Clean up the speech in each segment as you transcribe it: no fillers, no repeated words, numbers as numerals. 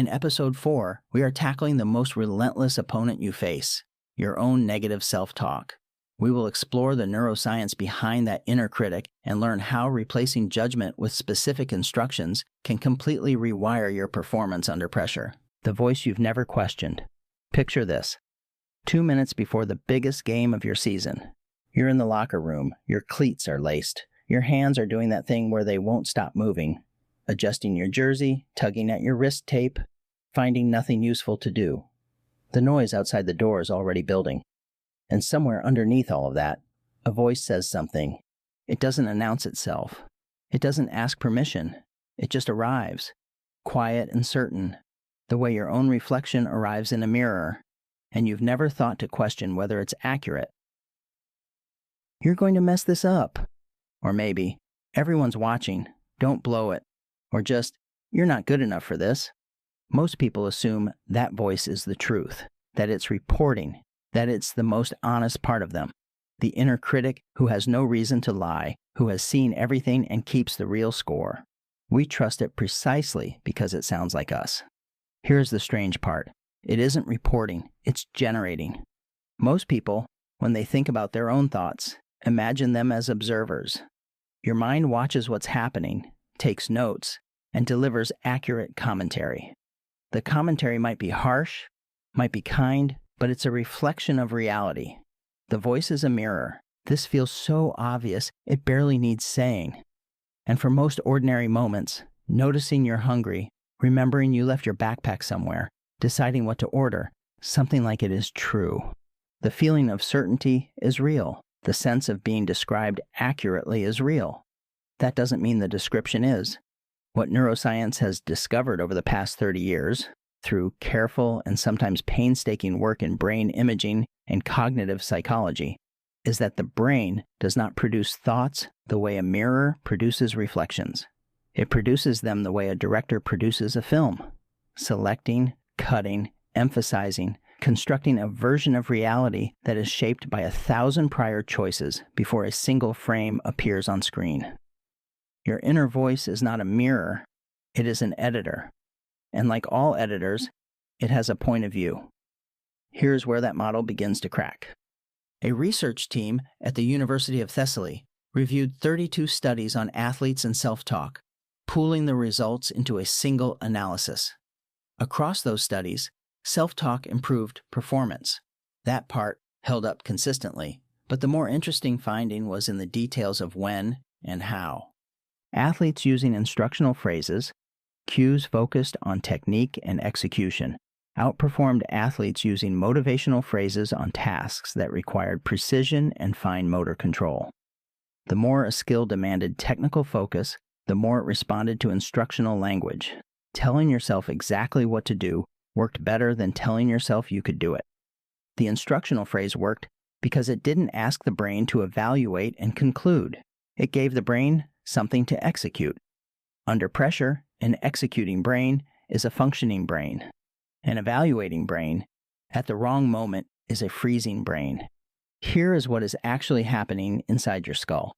In Episode 4, we are tackling the most relentless opponent you face, your own negative self-talk. We will explore the neuroscience behind that inner critic and learn how replacing judgment with specific instructions can completely rewire your performance under pressure. The voice you've never questioned. Picture this. 2 minutes before the biggest game of your season. You're in the locker room, your cleats are laced, your hands are doing that thing where they won't stop moving, adjusting your jersey, tugging at your wrist tape, finding nothing useful to do. The noise outside the door is already building. And somewhere underneath all of that, a voice says something. It doesn't announce itself. It doesn't ask permission. It just arrives, quiet and certain, the way your own reflection arrives in a mirror, and you've never thought to question whether it's accurate. You're going to mess this up. Or maybe, everyone's watching, don't blow it. Or just, you're not good enough for this. Most people assume that voice is the truth, that it's reporting, that it's the most honest part of them, the inner critic who has no reason to lie, who has seen everything and keeps the real score. We trust it precisely because it sounds like us. Here's the strange part. It isn't reporting, it's generating. Most people, when they think about their own thoughts, imagine them as observers. Your mind watches what's happening, takes notes, and delivers accurate commentary. The commentary might be harsh, might be kind, but it's a reflection of reality. The voice is a mirror. This feels so obvious, it barely needs saying. And for most ordinary moments, noticing you're hungry, remembering you left your backpack somewhere, deciding what to order, something like it is true. The feeling of certainty is real. The sense of being described accurately is real. That doesn't mean the description is. What neuroscience has discovered over the past 30 years, through careful and sometimes painstaking work in brain imaging and cognitive psychology, is that the brain does not produce thoughts the way a mirror produces reflections. It produces them the way a director produces a film, selecting, cutting, emphasizing, constructing a version of reality that is shaped by 1,000 prior choices before a single frame appears on screen. Your inner voice is not a mirror, it is an editor. And like all editors, it has a point of view. Here's where that model begins to crack. A research team at the University of Thessaly reviewed 32 studies on athletes and self-talk, pooling the results into a single analysis. Across those studies, self-talk improved performance. That part held up consistently, but the more interesting finding was in the details of when and how. Athletes using instructional phrases, cues focused on technique and execution, outperformed athletes using motivational phrases on tasks that required precision and fine motor control. The more a skill demanded technical focus, the more it responded to instructional language. Telling yourself exactly what to do worked better than telling yourself you could do it. The instructional phrase worked because it didn't ask the brain to evaluate and conclude. It gave the brain something to execute. Under pressure, an executing brain is a functioning brain. An evaluating brain, at the wrong moment, is a freezing brain. Here is what is actually happening inside your skull.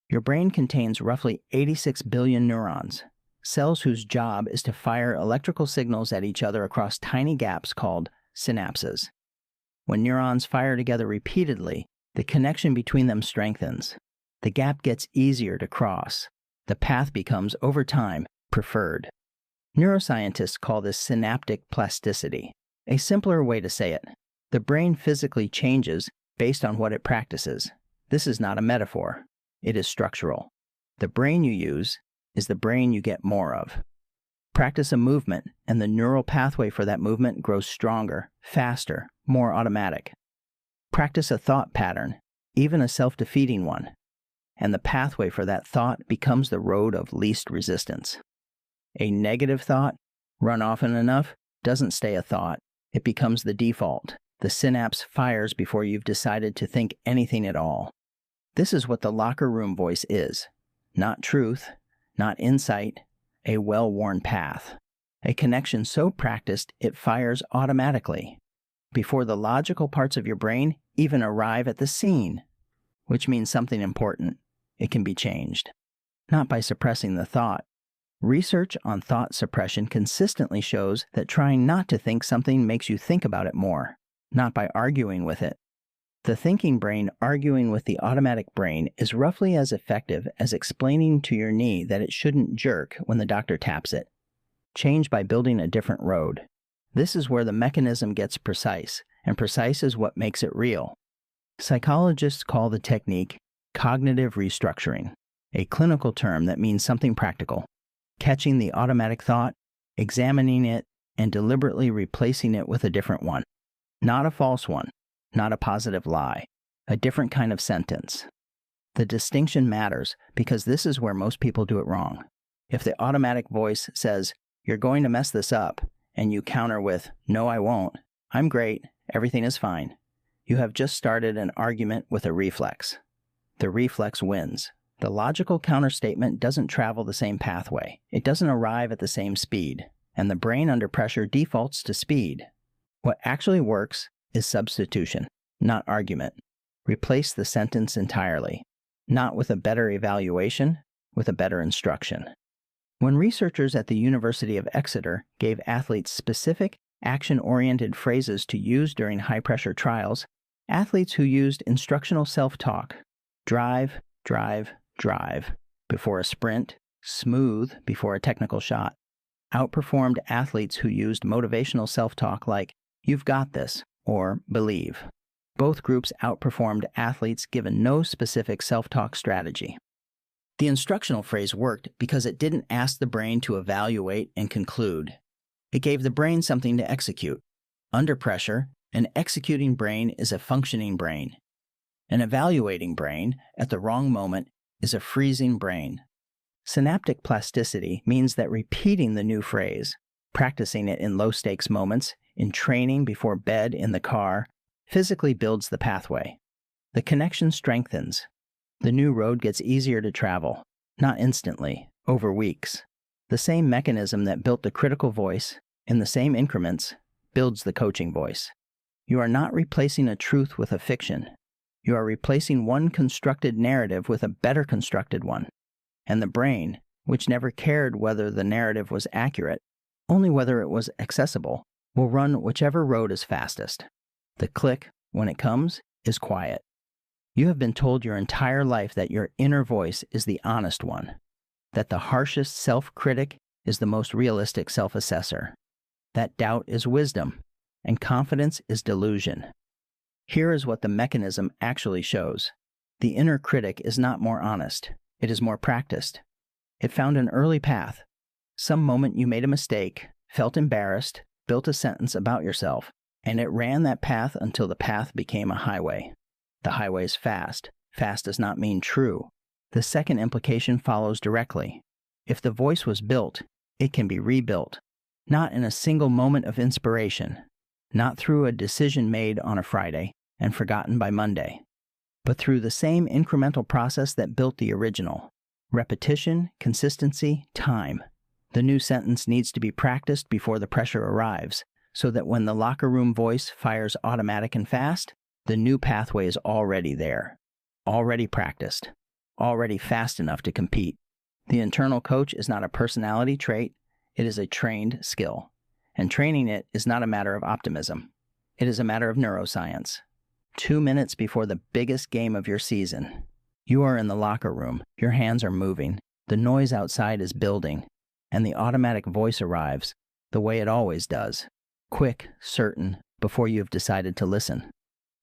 Your brain contains roughly 86 billion neurons, cells whose job is to fire electrical signals at each other across tiny gaps called synapses. When neurons fire together repeatedly, the connection between them strengthens. The gap gets easier to cross. The path becomes, over time, preferred. Neuroscientists call this synaptic plasticity. A simpler way to say it, the brain physically changes based on what it practices. This is not a metaphor. It is structural. The brain you use is the brain you get more of. Practice a movement, and the neural pathway for that movement grows stronger, faster, more automatic. Practice a thought pattern, even a self-defeating one, and the pathway for that thought becomes the road of least resistance. A negative thought, run often enough, doesn't stay a thought. It becomes the default. The synapse fires before you've decided to think anything at all. This is what the locker room voice is. Not truth, not insight, a well-worn path. A connection so practiced it fires automatically, before the logical parts of your brain even arrive at the scene, which means something important. It can be changed. Not by suppressing the thought. Research on thought suppression consistently shows that trying not to think something makes you think about it more, not by arguing with it. The thinking brain arguing with the automatic brain is roughly as effective as explaining to your knee that it shouldn't jerk when the doctor taps it. Change by building a different road. This is where the mechanism gets precise, and precise is what makes it real. Psychologists call the technique cognitive restructuring, a clinical term that means something practical. Catching the automatic thought, examining it, and deliberately replacing it with a different one. Not a false one, not a positive lie, a different kind of sentence. The distinction matters because this is where most people do it wrong. If the automatic voice says, "You're going to mess this up," and you counter with, "No, I won't. I'm great. Everything is fine," you have just started an argument with a reflex. The reflex wins. The logical counterstatement doesn't travel the same pathway. It doesn't arrive at the same speed, and the brain under pressure defaults to speed. What actually works is substitution, not argument. Replace the sentence entirely, not with a better evaluation, with a better instruction. When researchers at the University of Exeter gave athletes specific, action-oriented phrases to use during high-pressure trials, athletes who used instructional self-talk, drive, drive, drive, before a sprint, smooth before a technical shot, outperformed athletes who used motivational self-talk like, "You've got this," or "believe." Both groups outperformed athletes given no specific self-talk strategy. The instructional phrase worked because it didn't ask the brain to evaluate and conclude. It gave the brain something to execute. Under pressure, an executing brain is a functioning brain. An evaluating brain, at the wrong moment, is a freezing brain. Synaptic plasticity means that repeating the new phrase, practicing it in low-stakes moments, in training before bed in the car, physically builds the pathway. The connection strengthens. The new road gets easier to travel, not instantly, over weeks. The same mechanism that built the critical voice, in the same increments, builds the coaching voice. You are not replacing a truth with a fiction. You are replacing one constructed narrative with a better constructed one. And the brain, which never cared whether the narrative was accurate, only whether it was accessible, will run whichever road is fastest. The click, when it comes, is quiet. You have been told your entire life that your inner voice is the honest one, that the harshest self-critic is the most realistic self-assessor, that doubt is wisdom, and confidence is delusion. Here is what the mechanism actually shows. The inner critic is not more honest. It is more practiced. It found an early path. Some moment you made a mistake, felt embarrassed, built a sentence about yourself, and it ran that path until the path became a highway. The highway is fast. Fast does not mean true. The second implication follows directly. If the voice was built, it can be rebuilt. Not in a single moment of inspiration, not through a decision made on a Friday and forgotten by Monday, but through the same incremental process that built the original. Repetition, consistency, time. The new sentence needs to be practiced before the pressure arrives, so that when the locker room voice fires automatic and fast, the new pathway is already there, already practiced, already fast enough to compete. The internal coach is not a personality trait, it is a trained skill. And training it is not a matter of optimism. It is a matter of neuroscience. 2 minutes before the biggest game of your season, you are in the locker room, your hands are moving, the noise outside is building, and the automatic voice arrives, the way it always does, quick, certain, before you have decided to listen.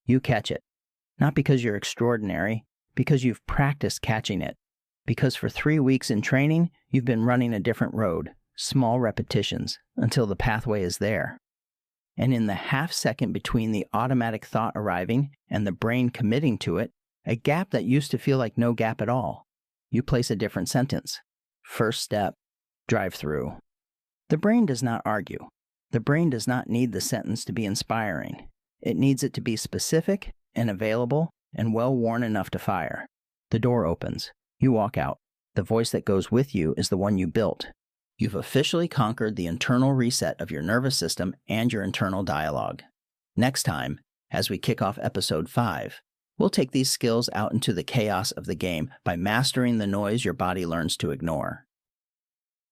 You catch it, not because you're extraordinary, because you've practiced catching it, because for 3 weeks in training, you've been running a different road, small repetitions, until the pathway is there. And in the half second between the automatic thought arriving and the brain committing to it, a gap that used to feel like no gap at all, you place a different sentence. First step, drive through. The brain does not argue. The brain does not need the sentence to be inspiring. It needs it to be specific and available and well-worn enough to fire. The door opens. You walk out. The voice that goes with you is the one you built. You've officially conquered the internal reset of your nervous system and your internal dialogue. Next time, as we kick off episode 5, we'll take these skills out into the chaos of the game by mastering the noise your body learns to ignore.